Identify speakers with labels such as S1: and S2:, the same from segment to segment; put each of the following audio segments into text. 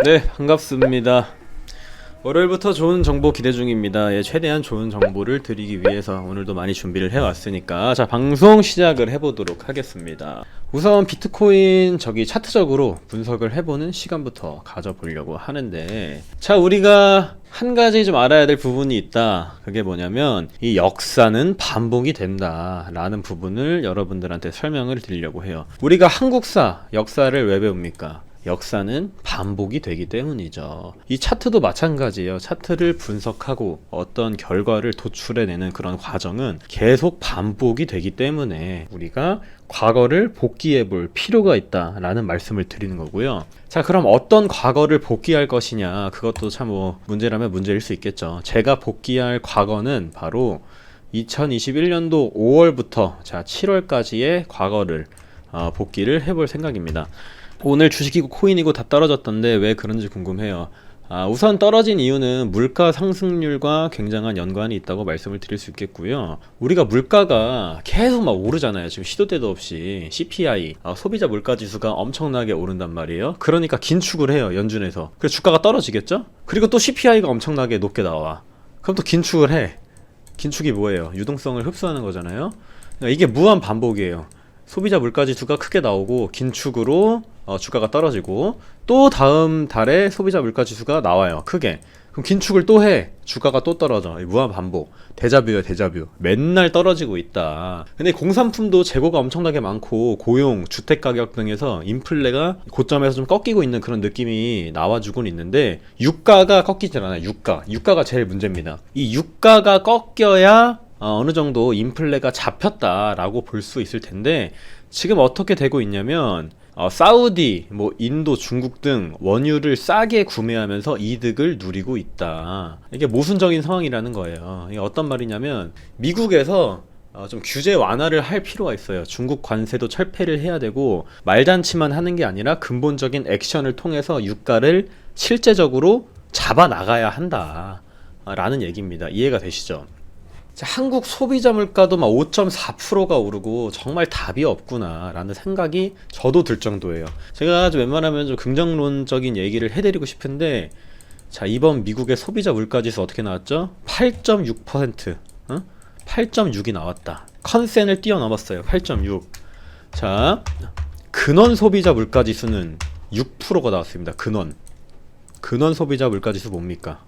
S1: 네, 반갑습니다. 월요일부터 좋은 정보 기대 중입니다. 예, 최대한 좋은 정보를 드리기 위해서 오늘도 많이 준비를 해왔으니까 자, 방송 시작을 해보도록 하겠습니다. 우선 비트코인 차트적으로 분석을 해보는 시간부터 가져보려고 하는데, 자, 우리가 한 가지 좀 알아야 될 부분이 있다. 그게 뭐냐면 이 역사는 반복이 된다 라는 부분을 여러분들한테 설명을 드리려고 해요. 우리가 한국사 역사를 왜 배웁니까? 역사는 반복이 되기 때문이죠. 이 차트도 마찬가지예요. 차트를 분석하고 어떤 결과를 도출해내는 그런 과정은 계속 반복이 되기 때문에 우리가 과거를 복기해 볼 필요가 있다라는 말씀을 드리는 거고요. 자, 그럼 어떤 과거를 복기할 것이냐, 그것도 참 문제라면 문제일 수 있겠죠. 제가 복기할 과거는 바로 2021년도 5월부터 자 7월까지의 과거를 복기를 해볼 생각입니다. 오늘 주식이고 코인이고 다 떨어졌던데 왜 그런지 궁금해요. 우선 떨어진 이유는 물가 상승률과 굉장한 연관이 있다고 말씀을 드릴 수 있겠고요. 우리가 물가가 계속 막 오르잖아요. 지금 시도 때도 없이 CPI, 소비자 물가 지수가 엄청나게 오른단 말이에요. 그러니까 긴축을 해요, 연준에서. 그래서 주가가 떨어지겠죠? 그리고 또 CPI가 엄청나게 높게 나와. 그럼 또 긴축을 해. 긴축이 뭐예요? 유동성을 흡수하는 거잖아요. 그러니까 이게 무한 반복이에요. 소비자 물가지수가 크게 나오고 긴축으로 주가가 떨어지고, 또 다음 달에 소비자 물가지수가 나와요, 크게. 그럼 긴축을 또 해, 주가가 또 떨어져. 무한 반복. 데자뷰야, 데자뷰. 맨날 떨어지고 있다. 근데 공산품도 재고가 엄청나게 많고 고용, 주택가격 등에서 인플레가 고점에서 좀 꺾이고 있는 그런 느낌이 나와주곤 있는데, 유가가 꺾이질 않아요. 유가가 제일 문제입니다. 이 유가가 꺾여야 어느 정도 인플레가 잡혔다라고 볼 수 있을 텐데, 지금 어떻게 되고 있냐면 사우디, 인도, 중국 등 원유를 싸게 구매하면서 이득을 누리고 있다. 이게 모순적인 상황이라는 거예요. 이게 어떤 말이냐면 미국에서 좀 규제 완화를 할 필요가 있어요. 중국 관세도 철폐를 해야 되고, 말잔치만 하는 게 아니라 근본적인 액션을 통해서 유가를 실제적으로 잡아 나가야 한다 라는 얘기입니다. 이해가 되시죠? 자, 한국 소비자 물가도 막 5.4%가 오르고 정말 답이 없구나 라는 생각이 저도 들 정도예요. 제가 웬만하면 좀 긍정론적인 얘기를 해드리고 싶은데, 자, 이번 미국의 소비자 물가지수 어떻게 나왔죠? 8.6%, 8.6이 나왔다. 컨센을 뛰어넘었어요. 8.6. 자, 근원 소비자 물가지수는 6%가 나왔습니다. 근원 소비자 물가지수 뭡니까?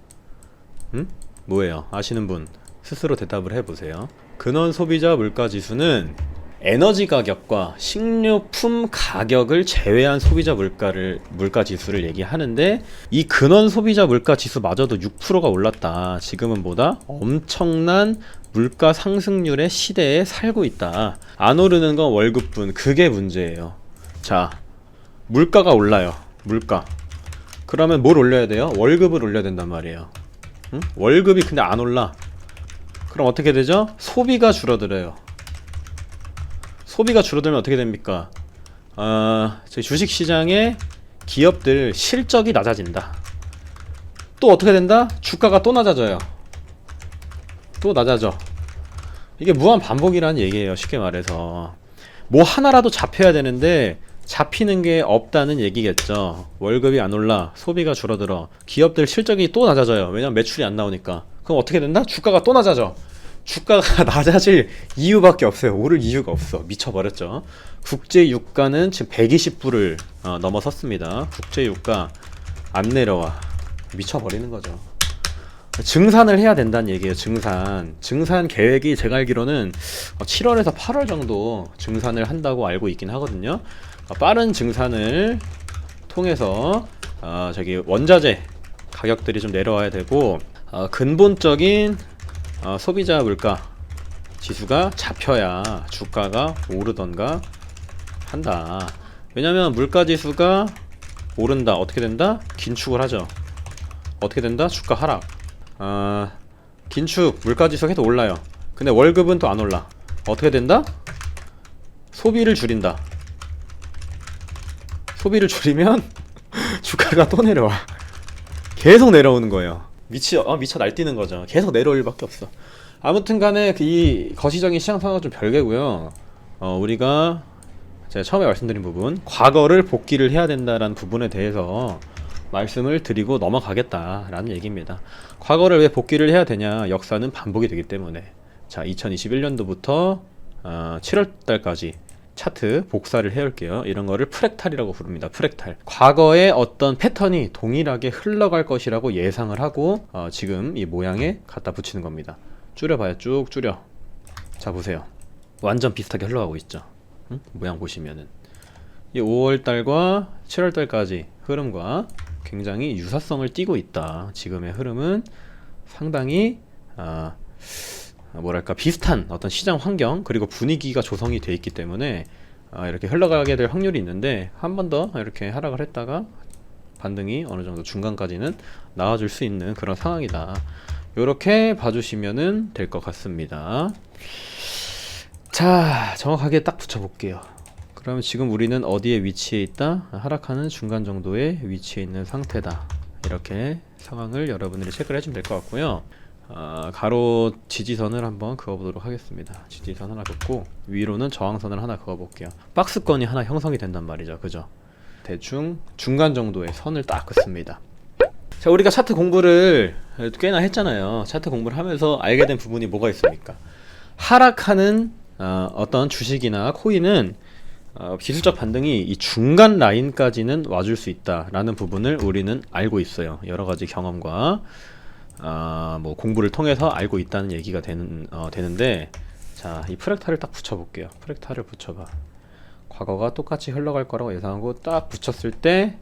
S1: 뭐예요? 아시는 분 스스로 대답을 해보세요. 근원 소비자 물가지수는 에너지 가격과 식료품 가격을 제외한 소비자 물가지수를 얘기하는데, 이 근원 소비자 물가지수마저도 6%가 올랐다. 지금은 보다 엄청난 물가 상승률의 시대에 살고 있다. 안 오르는 건 월급뿐. 그게 문제예요. 자, 물가가 올라요. 물가. 그러면 뭘 올려야 돼요? 월급을 올려야 된단 말이에요. 월급이 근데 안 올라. 그럼 어떻게 되죠? 소비가 줄어들어요. 소비가 줄어들면 어떻게 됩니까? 저희 주식시장의 기업들 실적이 낮아진다. 또 어떻게 된다? 주가가 또 낮아져요. 또 낮아져. 이게 무한 반복이라는 얘기예요. 쉽게 말해서 뭐 하나라도 잡혀야 되는데 잡히는 게 없다는 얘기겠죠. 월급이 안 올라, 소비가 줄어들어, 기업들 실적이 또 낮아져요. 왜냐면 매출이 안 나오니까. 그럼 어떻게 된다? 주가가 또 낮아져. 주가가 낮아질 이유밖에 없어요. 오를 이유가 없어. 미쳐버렸죠. 국제 유가는 지금 120불을 넘어섰습니다. 국제 유가 안 내려와. 미쳐버리는 거죠. 증산을 해야 된다는 얘기예요. 증산 계획이 제가 알기로는 7월에서 8월 정도 증산을 한다고 알고 있긴 하거든요. 빠른 증산을 통해서 원자재 가격들이 좀 내려와야 되고, 근본적인 소비자 물가 지수가 잡혀야 주가가 오르던가 한다. 왜냐면 물가 지수가 오른다. 어떻게 된다? 긴축을 하죠. 어떻게 된다? 주가 하락. 긴축, 물가 지수가 계속 올라요. 근데 월급은 또 안 올라. 어떻게 된다? 소비를 줄인다. 소비를 줄이면 주가가 또 내려와. 계속 내려오는 거예요. 미쳐 날뛰는 거죠. 계속 내려올 일밖에 없어. 아무튼 간에 이 거시적인 시장 상황은 좀 별개고요. 우리가 제가 처음에 말씀드린 부분, 과거를 복기를 해야 된다라는 부분에 대해서 말씀을 드리고 넘어가겠다라는 얘기입니다. 과거를 왜 복기를 해야 되냐? 역사는 반복이 되기 때문에. 자, 2021년도부터 7월 달까지 차트 복사를 해올게요. 이런 거를 프랙탈이라고 부릅니다. 프랙탈. 과거의 어떤 패턴이 동일하게 흘러갈 것이라고 예상을 하고 지금 이 모양에 갖다 붙이는 겁니다. 줄여봐요. 쭉 줄여. 자, 보세요. 완전 비슷하게 흘러가고 있죠. 응? 모양 보시면은 이 5월달과 7월달까지 흐름과 굉장히 유사성을 띠고 있다. 지금의 흐름은 상당히 뭐랄까 비슷한 어떤 시장 환경 그리고 분위기가 조성이 돼 있기 때문에 이렇게 흘러가게 될 확률이 있는데 한 번 더 이렇게 하락을 했다가 반등이 어느 정도 중간까지는 나와줄 수 있는 그런 상황이다. 이렇게 봐주시면은 될 것 같습니다. 자, 정확하게 딱 붙여볼게요. 그러면 지금 우리는 어디에 위치해 있다? 하락하는 중간 정도에 위치해 있는 상태다. 이렇게 상황을 여러분들이 체크를 해주면 될 것 같고요. 가로 지지선을 한번 그어보도록 하겠습니다. 지지선 하나 긋고 위로는 저항선을 하나 그어볼게요. 박스권이 하나 형성이 된단 말이죠. 그죠? 대충 중간 정도의 선을 딱 긋습니다. 자, 우리가 차트 공부를 꽤나 했잖아요. 차트 공부를 하면서 알게 된 부분이 뭐가 있습니까? 하락하는 어떤 주식이나 코인은 기술적 반등이 이 중간 라인까지는 와줄 수 있다라는 부분을 우리는 알고 있어요. 여러 가지 경험과 뭐 공부를 통해서 알고 있다는 얘기가 되는데, 자, 이 프랙탈을 딱 붙여볼게요. 프랙탈을 붙여봐. 과거가 똑같이 흘러갈 거라고 예상하고 딱 붙였을 때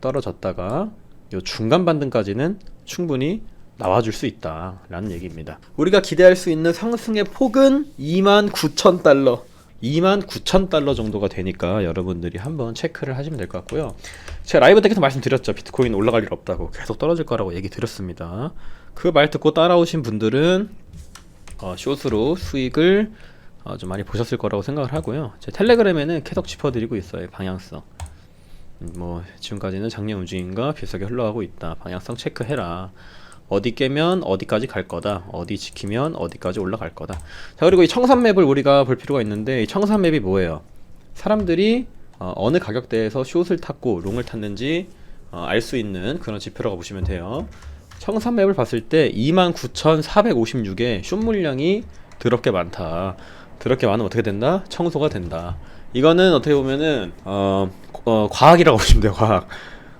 S1: 떨어졌다가 요 중간 반등까지는 충분히 나와줄 수 있다 라는 얘기입니다. 우리가 기대할 수 있는 상승의 폭은 29,000달러 29,000달러 정도가 되니까 여러분들이 한번 체크를 하시면 될 것 같고요. 제가 라이브 때 계속 말씀드렸죠. 비트코인 올라갈 일 없다고, 계속 떨어질 거라고 얘기 드렸습니다. 그 말 듣고 따라오신 분들은 숏으로 수익을 좀 많이 보셨을 거라고 생각을 하고요. 제 텔레그램에는 계속 짚어드리고 있어요. 방향성. 뭐 지금까지는 작년 움직임과 비슷하게 흘러가고 있다. 방향성 체크해라. 어디 깨면 어디까지 갈 거다. 어디 지키면 어디까지 올라갈 거다. 자, 그리고 이 청산맵을 우리가 볼 필요가 있는데, 이 청산맵이 뭐예요? 사람들이 어느 가격대에서 숏을 탔고 롱을 탔는지 알 수 있는 그런 지표라고 보시면 돼요. 청산맵을 봤을 때 29,456의 숏 물량이 더럽게 많다. 더럽게 많으면 어떻게 된다? 청소가 된다. 이거는 어떻게 보면은 과학이라고 보시면 돼요. 과학.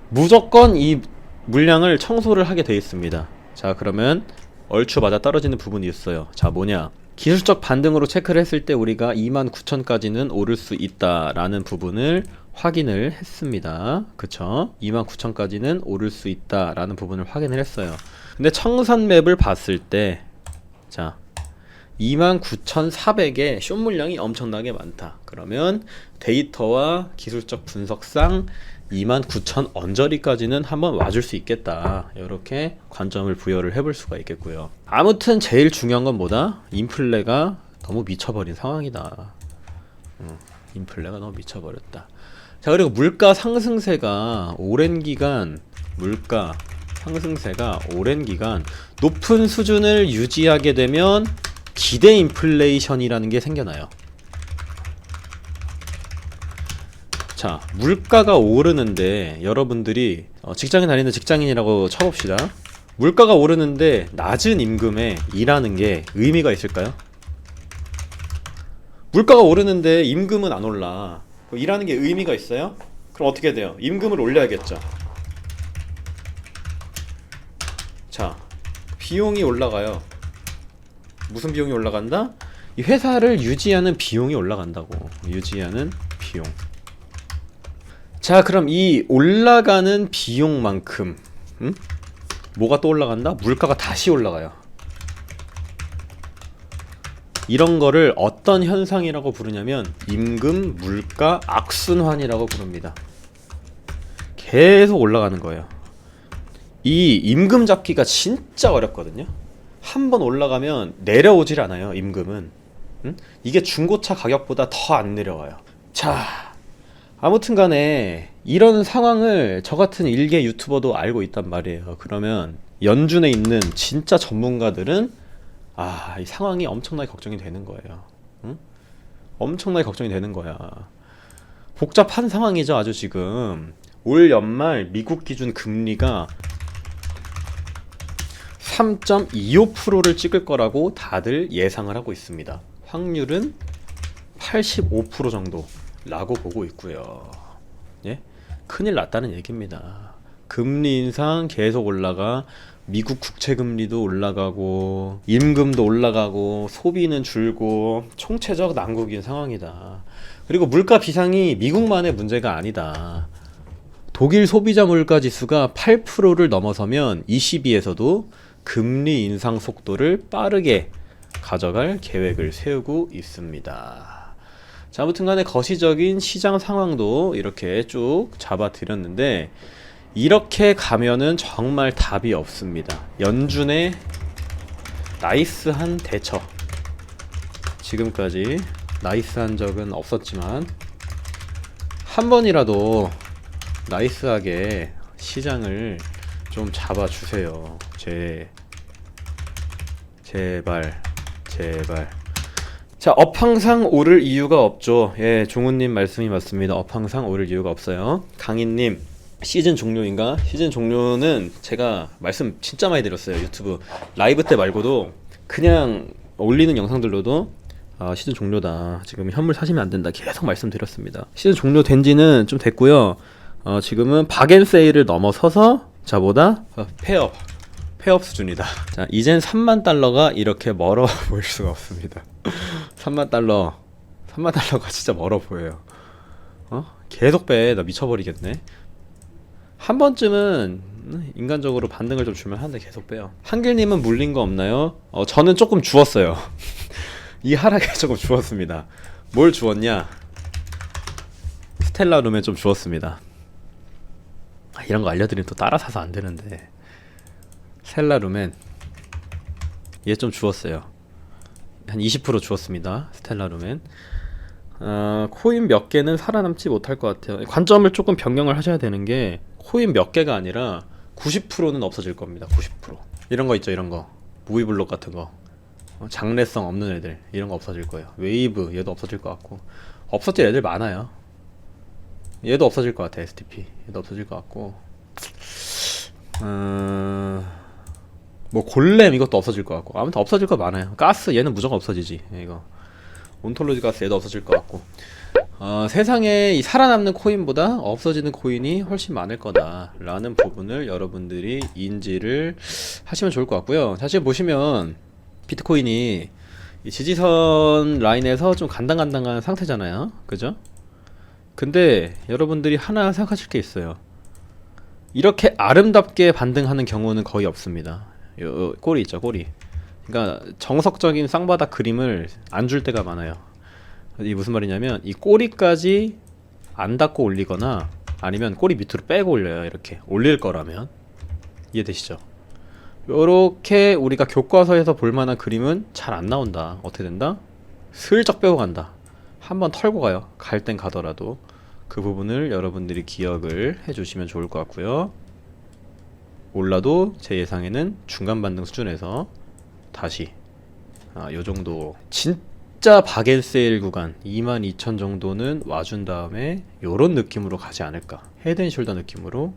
S1: 무조건 이 물량을 청소를 하게 돼 있습니다. 자, 그러면 얼추 맞아 떨어지는 부분이 있어요. 자, 뭐냐? 기술적 반등으로 체크를 했을 때 우리가 29,000까지는 오를 수 있다라는 부분을 확인을 했습니다. 그쵸? 29,000까지는 오를 수 있다라는 부분을 확인을 했어요. 근데 청산맵을 봤을 때, 자, 29,400의 숏 물량이 엄청나게 많다. 그러면 데이터와 기술적 분석상 29,000 언저리까지는 한번 와줄 수 있겠다. 이렇게 관점을 부여를 해볼 수가 있겠고요. 아무튼 제일 중요한 건 뭐다? 인플레가 너무 미쳐버린 상황이다. 인플레가 너무 미쳐버렸다. 자, 그리고 물가 상승세가 오랜 기간 높은 수준을 유지하게 되면 기대 인플레이션이라는 게 생겨나요. 자, 물가가 오르는데 여러분들이 직장에 다니는 직장인이라고 쳐봅시다. 물가가 오르는데 낮은 임금에 일하는 게 의미가 있을까요? 물가가 오르는데 임금은 안 올라. 일하는 게 의미가 있어요? 그럼 어떻게 돼요? 임금을 올려야겠죠. 자, 비용이 올라가요. 무슨 비용이 올라간다? 이 회사를 유지하는 비용이 올라간다고. 유지하는 비용. 자, 그럼 이 올라가는 비용만큼 뭐가 또 올라간다? 물가가 다시 올라가요. 이런 거를 어떤 현상이라고 부르냐면 임금 물가 악순환이라고 부릅니다. 계속 올라가는 거예요. 이 임금 잡기가 진짜 어렵거든요. 한번 올라가면 내려오질 않아요. 임금은. 이게 중고차 가격보다 더 안 내려와요. 자, 아무튼 간에 이런 상황을 저 같은 일개 유튜버도 알고 있단 말이에요. 그러면 연준에 있는 진짜 전문가들은 이 상황이 엄청나게 걱정이 되는 거예요. 엄청나게 걱정이 되는 거야. 복잡한 상황이죠. 아주 지금 올 연말 미국 기준 금리가 3.25%를 찍을 거라고 다들 예상을 하고 있습니다. 확률은 85% 정도라고 보고 있고요. 예? 큰일 났다는 얘기입니다. 금리 인상 계속 올라가, 미국 국채 금리도 올라가고, 임금도 올라가고, 소비는 줄고, 총체적 난국인 상황이다. 그리고 물가 비상이 미국만의 문제가 아니다. 독일 소비자 물가 지수가 8%를 넘어서면 ECB에서도 금리 인상 속도를 빠르게 가져갈 계획을 세우고 있습니다. 자, 아무튼 간에 거시적인 시장 상황도 이렇게 쭉 잡아드렸는데, 이렇게 가면은 정말 답이 없습니다. 연준의 나이스한 대처, 지금까지 나이스한 적은 없었지만 한 번이라도 나이스하게 시장을 좀 잡아주세요. 제발. 자, 업항상 오를 이유가 없죠. 예, 종훈님 말씀이 맞습니다. 업항상 오를 이유가 없어요. 강인님, 시즌 종료인가? 시즌 종료는 제가 말씀 진짜 많이 드렸어요. 유튜브 라이브 때 말고도 그냥 올리는 영상들로도 시즌 종료다, 지금 현물 사시면 안 된다, 계속 말씀드렸습니다. 시즌 종료된 지는 좀 됐고요. 지금은 박앤세일을 넘어서서 자보다 폐업 수준이다. 자, 이젠 3만 달러가 이렇게 멀어 보일 수가 없습니다. 3만 달러가 진짜 멀어 보여요. 계속 빼. 나 미쳐버리겠네. 한 번쯤은 인간적으로 반등을 좀 주면 하는데 계속 빼요. 한길님은 물린 거 없나요? 저는 조금 주웠어요. 이 하락에 조금 주웠습니다. 뭘 주웠냐? 스텔라룸에 좀 주웠습니다. 이런 거 알려드리면 또 따라 사서 안 되는데, 스텔라룸엔 얘 좀 주웠어요. 한 20% 주웠습니다. 스텔라룸엔. 코인 몇 개는 살아남지 못할 것 같아요. 관점을 조금 변경을 하셔야 되는 게, 코인 몇 개가 아니라 90%는 없어질 겁니다. 90%. 이런 거 있죠, 이런 거. 무위블록 같은 거. 장래성 없는 애들, 이런 거 없어질 거예요. 웨이브, 얘도 없어질 것 같고. 없어질 애들 많아요. 얘도 없어질 것 같아. STP 얘도 없어질 것 같고, 뭐 골렘 이것도 없어질 것 같고, 아무튼 없어질 거 많아요. 가스 얘는 무조건 없어지지. 이거 온톨로지 가스 얘도 없어질 것 같고, 세상에 이 살아남는 코인보다 없어지는 코인이 훨씬 많을 거다라는 부분을 여러분들이 인지를 하시면 좋을 것 같고요. 사실 보시면 비트코인이 이 지지선 라인에서 좀 간당간당한 상태잖아요, 그죠? 근데 여러분들이 하나 생각하실 게 있어요. 이렇게 아름답게 반등하는 경우는 거의 없습니다. 요 꼬리 있죠, 꼬리. 그러니까 정석적인 쌍바닥 그림을 안 줄 때가 많아요. 이 무슨 말이냐면, 이 꼬리까지 안 닫고 올리거나 아니면 꼬리 밑으로 빼고 올려요. 이렇게 올릴 거라면. 이해되시죠? 요렇게 우리가 교과서에서 볼만한 그림은 잘 안 나온다. 어떻게 된다? 슬쩍 빼고 간다. 한번 털고 가요. 갈 땐 가더라도. 그 부분을 여러분들이 기억을 해주시면 좋을 것 같고요. 올라도 제 예상에는 중간 반등 수준에서 다시 요 정도, 진짜 박앤세일 구간 22,000 정도는 와준 다음에 요런 느낌으로 가지 않을까, 헤드앤숄더 느낌으로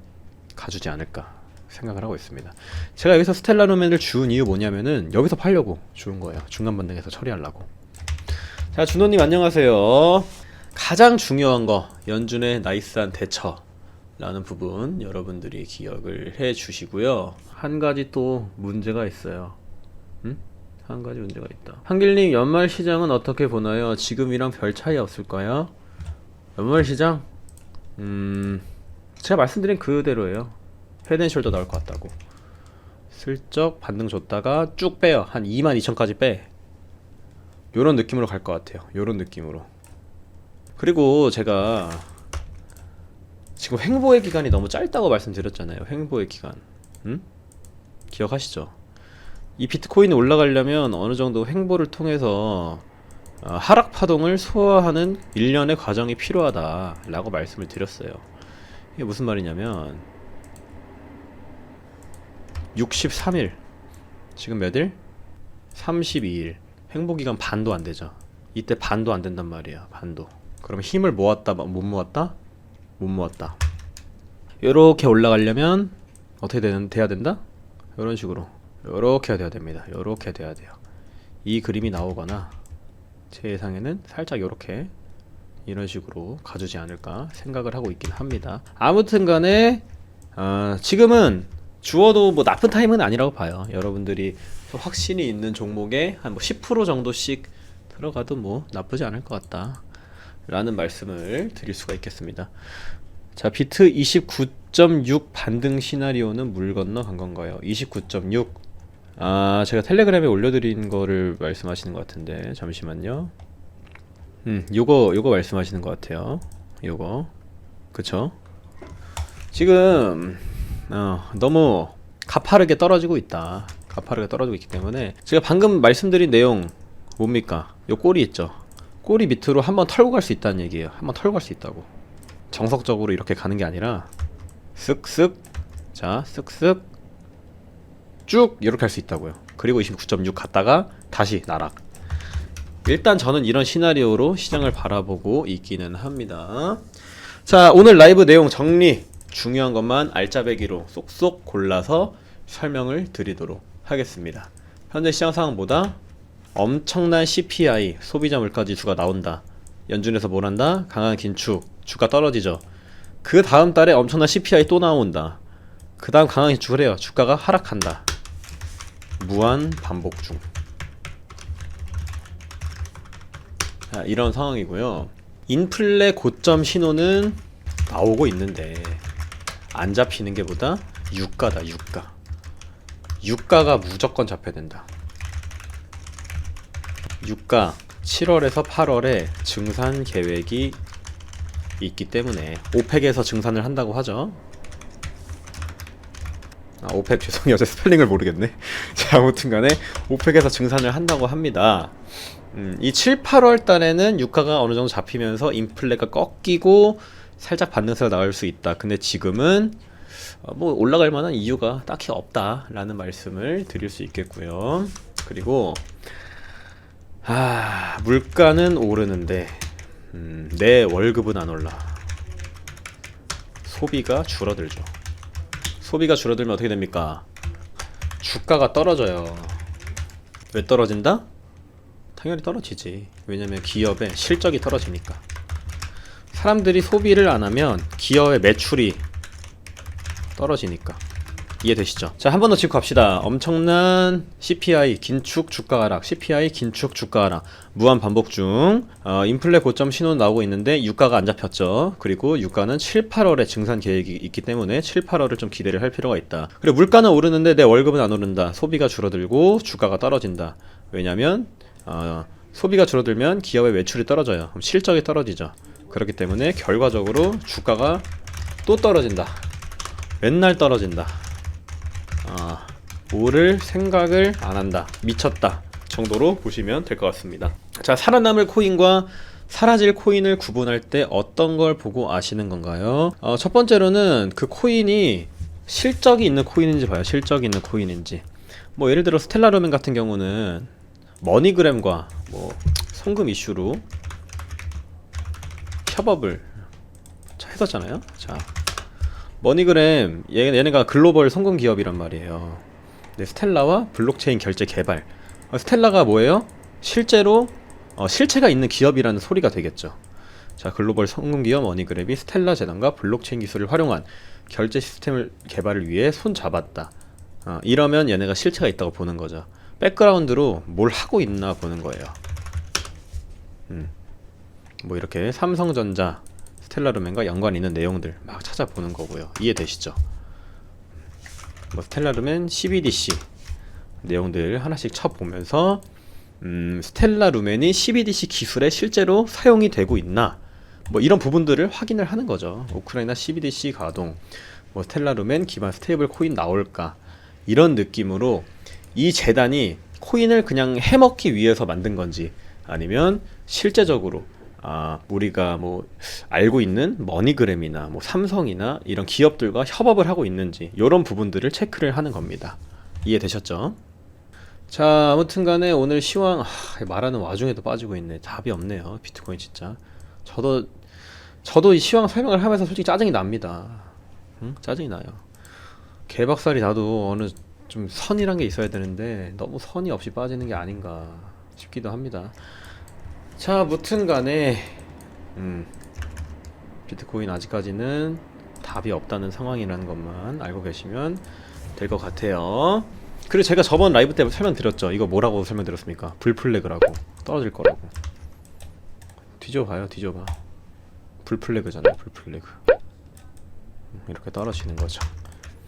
S1: 가주지 않을까 생각을 하고 있습니다. 제가 여기서 스텔라룸을 주운 이유 뭐냐면은, 여기서 팔려고 주운 거예요. 중간 반등에서 처리하려고. 자, 준호님 안녕하세요. 가장 중요한 거, 연준의 나이스한 대처라는 부분 여러분들이 기억을 해 주시고요. 한 가지 또 문제가 있어요. 한 가지 문제가 있다. 한길님, 연말 시장은 어떻게 보나요? 지금이랑 별 차이 없을까요? 연말 시장? 제가 말씀드린 그대로예요. 헤드앤숄더 나올 것 같다고. 슬쩍 반등 줬다가 쭉 빼요. 한 22,000까지 빼. 요런 느낌으로 갈 것 같아요. 요런 느낌으로. 그리고 제가 지금 횡보의 기간이 너무 짧다고 말씀드렸잖아요. 횡보의 기간. 기억하시죠? 이 비트코인이 올라가려면 어느 정도 횡보를 통해서 하락 파동을 소화하는 일련의 과정이 필요하다라고 말씀을 드렸어요. 이게 무슨 말이냐면, 63일, 지금 몇 일? 32일. 횡보기간 반도 안 되죠. 이때 반도 안 된단 말이야. 반도. 그러면 힘을 모았다, 못 모았다? 못 모았다. 요렇게 올라가려면 어떻게 돼야 된다? 이런 식으로 요렇게 돼야 됩니다. 요렇게 돼야 돼요. 이 그림이 나오거나 제 예상에는 살짝 요렇게 이런 식으로 가주지 않을까 생각을 하고 있긴 합니다. 아무튼 간에 지금은 주어도 뭐 나쁜 타임은 아니라고 봐요. 여러분들이 확신이 있는 종목에 한 뭐 10% 정도씩 들어가도 뭐 나쁘지 않을 것 같다 라는 말씀을 드릴 수가 있겠습니다. 자, 비트 29.6 반등 시나리오는 물 건너 간 건가요? 29.6. 제가 텔레그램에 올려드린 거를 말씀하시는 것 같은데 잠시만요. 요거 말씀하시는 것 같아요. 요거 그쵸? 지금 너무 가파르게 떨어지고 있다. 가파르게 떨어지고 있기 때문에 제가 방금 말씀드린 내용 뭡니까? 요 꼬리 있죠? 꼬리 밑으로 한번 털고 갈 수 있다는 얘기예요. 한번 털고 갈 수 있다고. 정석적으로 이렇게 가는 게 아니라 쓱쓱, 자 쓱쓱 쭉 이렇게 할 수 있다고요. 그리고 29.6 갔다가 다시 나락. 일단 저는 이런 시나리오로 시장을 바라보고 있기는 합니다. 자, 오늘 라이브 내용 정리, 중요한 것만 알짜배기로 쏙쏙 골라서 설명을 드리도록 하겠습니다. 현재 시장 상황보다 엄청난 CPI, 소비자 물가지수가 나온다. 연준에서 뭘 한다? 강한 긴축, 주가 떨어지죠. 그 다음 달에 엄청난 CPI 또 나온다. 그 다음 강한 긴축을 해요. 주가가 하락한다. 무한 반복 중. 자, 이런 상황이고요. 인플레 고점 신호는 나오고 있는데 안 잡히는 게 보다 유가다. 유가가 무조건 잡혀야 된다. 유가 7월에서 8월에 증산 계획이 있기 때문에 오펙에서 증산을 한다고 하죠. 오펙 죄송해요. 제 스펠링을 모르겠네. 자, 아무튼 간에 오펙에서 증산을 한다고 합니다. 이 7, 8월 달에는 유가가 어느 정도 잡히면서 인플레가 꺾이고 살짝 반등세가 나올 수 있다. 근데 지금은 뭐 올라갈 만한 이유가 딱히 없다라는 말씀을 드릴 수 있겠고요. 그리고 물가는 오르는데 내 월급은 안 올라. 소비가 줄어들죠. 소비가 줄어들면 어떻게 됩니까? 주가가 떨어져요. 왜 떨어진다? 당연히 떨어지지. 왜냐면 기업의 실적이 떨어지니까. 사람들이 소비를 안 하면 기업의 매출이 떨어지니까. 이해되시죠? 자, 한 번 더 짚고 갑시다. 엄청난 CPI 긴축 주가 하락, CPI 긴축 주가 하락, 무한 반복 중. 인플레 고점 신호 나오고 있는데 유가가 안 잡혔죠. 그리고 유가는 7, 8월에 증산 계획이 있기 때문에 7, 8월을 좀 기대를 할 필요가 있다. 그리고 물가는 오르는데 내 월급은 안 오른다. 소비가 줄어들고 주가가 떨어진다. 왜냐면 소비가 줄어들면 기업의 매출이 떨어져요. 그럼 실적이 떨어지죠. 그렇기 때문에 결과적으로 주가가 또 떨어진다. 맨날 떨어진다. 오를 생각을 안 한다. 미쳤다 정도로 보시면 될 것 같습니다. 자, 살아남을 코인과 사라질 코인을 구분할 때 어떤 걸 보고 아시는 건가요? 첫 번째로는 그 코인이 실적이 있는 코인인지 봐요. 실적이 있는 코인인지. 뭐 예를 들어 스텔라루멘 같은 경우는 머니그램과 뭐 송금 이슈로 협업을 했었잖아요. 자, 머니그램 얘네가 글로벌 송금 기업이란 말이에요. 네, 스텔라와 블록체인 결제 개발. 스텔라가 뭐예요? 실제로 실체가 있는 기업이라는 소리가 되겠죠. 자, 글로벌 송금 기업 머니그램이 스텔라 재단과 블록체인 기술을 활용한 결제 시스템을 개발을 위해 손 잡았다. 이러면 얘네가 실체가 있다고 보는 거죠. 백그라운드로 뭘 하고 있나 보는 거예요. 뭐 이렇게 삼성전자, 스텔라루멘과 연관 있는 내용들 막 찾아보는 거고요. 이해되시죠? 뭐 스텔라루멘, CBDC 내용들 하나씩 쳐보면서 스텔라루멘이 CBDC 기술에 실제로 사용이 되고 있나 뭐 이런 부분들을 확인을 하는 거죠. 우크라이나 CBDC 가동, 뭐 스텔라루멘 기반 스테이블 코인 나올까 이런 느낌으로 이 재단이 코인을 그냥 해먹기 위해서 만든 건지 아니면 실제적으로 우리가 뭐 알고 있는 머니그램이나 뭐 삼성이나 이런 기업들과 협업을 하고 있는지 이런 부분들을 체크를 하는 겁니다. 이해되셨죠? 자, 아무튼 간에 오늘 시황 말하는 와중에도 빠지고 있네. 답이 없네요. 비트코인 진짜. 저도 이 시황 설명을 하면서 솔직히 짜증이 납니다. 응? 짜증이 나요. 개박살이 나도 어느 좀 선이란 게 있어야 되는데 너무 선이 없이 빠지는 게 아닌가 싶기도 합니다. 자, 무튼 간에 비트코인 아직까지는 답이 없다는 상황이라는 것만 알고 계시면 될 것 같아요. 그리고 제가 저번 라이브 때 설명드렸죠. 이거 뭐라고 설명드렸습니까? 불플래그라고. 떨어질 거라고. 뒤져봐요, 뒤져봐. 불플래그잖아요, 불플래그. 이렇게 떨어지는 거죠.